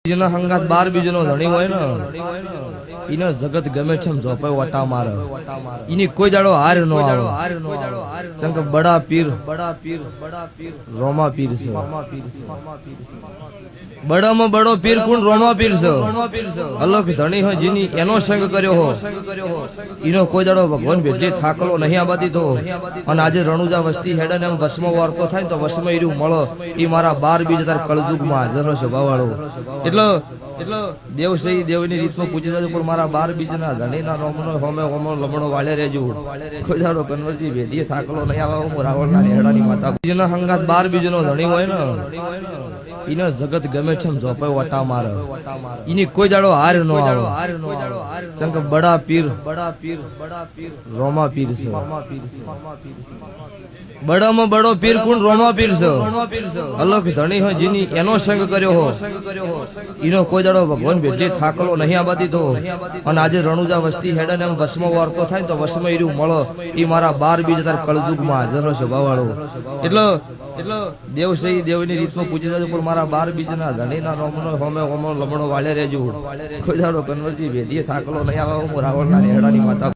જેના હંગાત 12 બીજનો ધણી હોય ને ઈનો જગત ગમે છે જોપે વટા મારે ઈની કોઈ દાડો હાર નો આવે ચંક બડા પીર રોમા પીર છે બડામાં બડો પીર કોણ રોમા પીર છે અલગ ધણી હોય જેની એનો સંગ કર્યો હો ઈનો કોઈ દાડો ભગવાન ભેટે થાકલો નહીં આબાદી તો અને આજે રણુજા વસ્તી હેડે ને એમ વસમાં વાર્તો થાય તો વસમાં ઈરું મળો ઈ મારા 12 બીજ તાર કળજુગમાં હાજર છે ભાવાળો એટલે દેવ સહી દેવની રીતમાં પૂજી દેજો પણ મારા 12 બીજના ધણીના રોમનો હોમે હોમો લમણો વાળે રહેજો કોઈ દાડો કન્વરજી ભેટીએ થાકલો નહીં આવે હું રાવણના હેડાની માતા બીજના હંગાત 12 બીજનો ધણી હોય ને ઈનો જગત ગમે છે જોપે વટા મારે ઈની કોઈ દાડો હાર નો આવે ચંક બડા પીર રોમા પીર છે બડામાં બડો પીર કોણ રોમા પીર છે અલગ ધણી હોય જેની એનો સંગ કર્યો હો ઈનો કોઈ દાડો ભગવાન ભેટે થાકલો નહીં આબાદી તો અને આજે રણુજા વસ્તી હેડે ને એમ વસમાં વાર્તો થાય તો વસમાં ઈરું મળો ઈ મારા 12 બીજ તાર કળજુગમાં હાજર છે ભાવાળો એટલે દેવ સહી દેવની રીતમાં પૂજી દેજો પણ મારા 12 બીજના ધણીના રોમનો હોમે હોમો લમણો વાળે રહેજો કોઈ દાડો કન્વરજી ભેટીએ થાકલો નહીં આવે હું રાવણના હેડાની માતા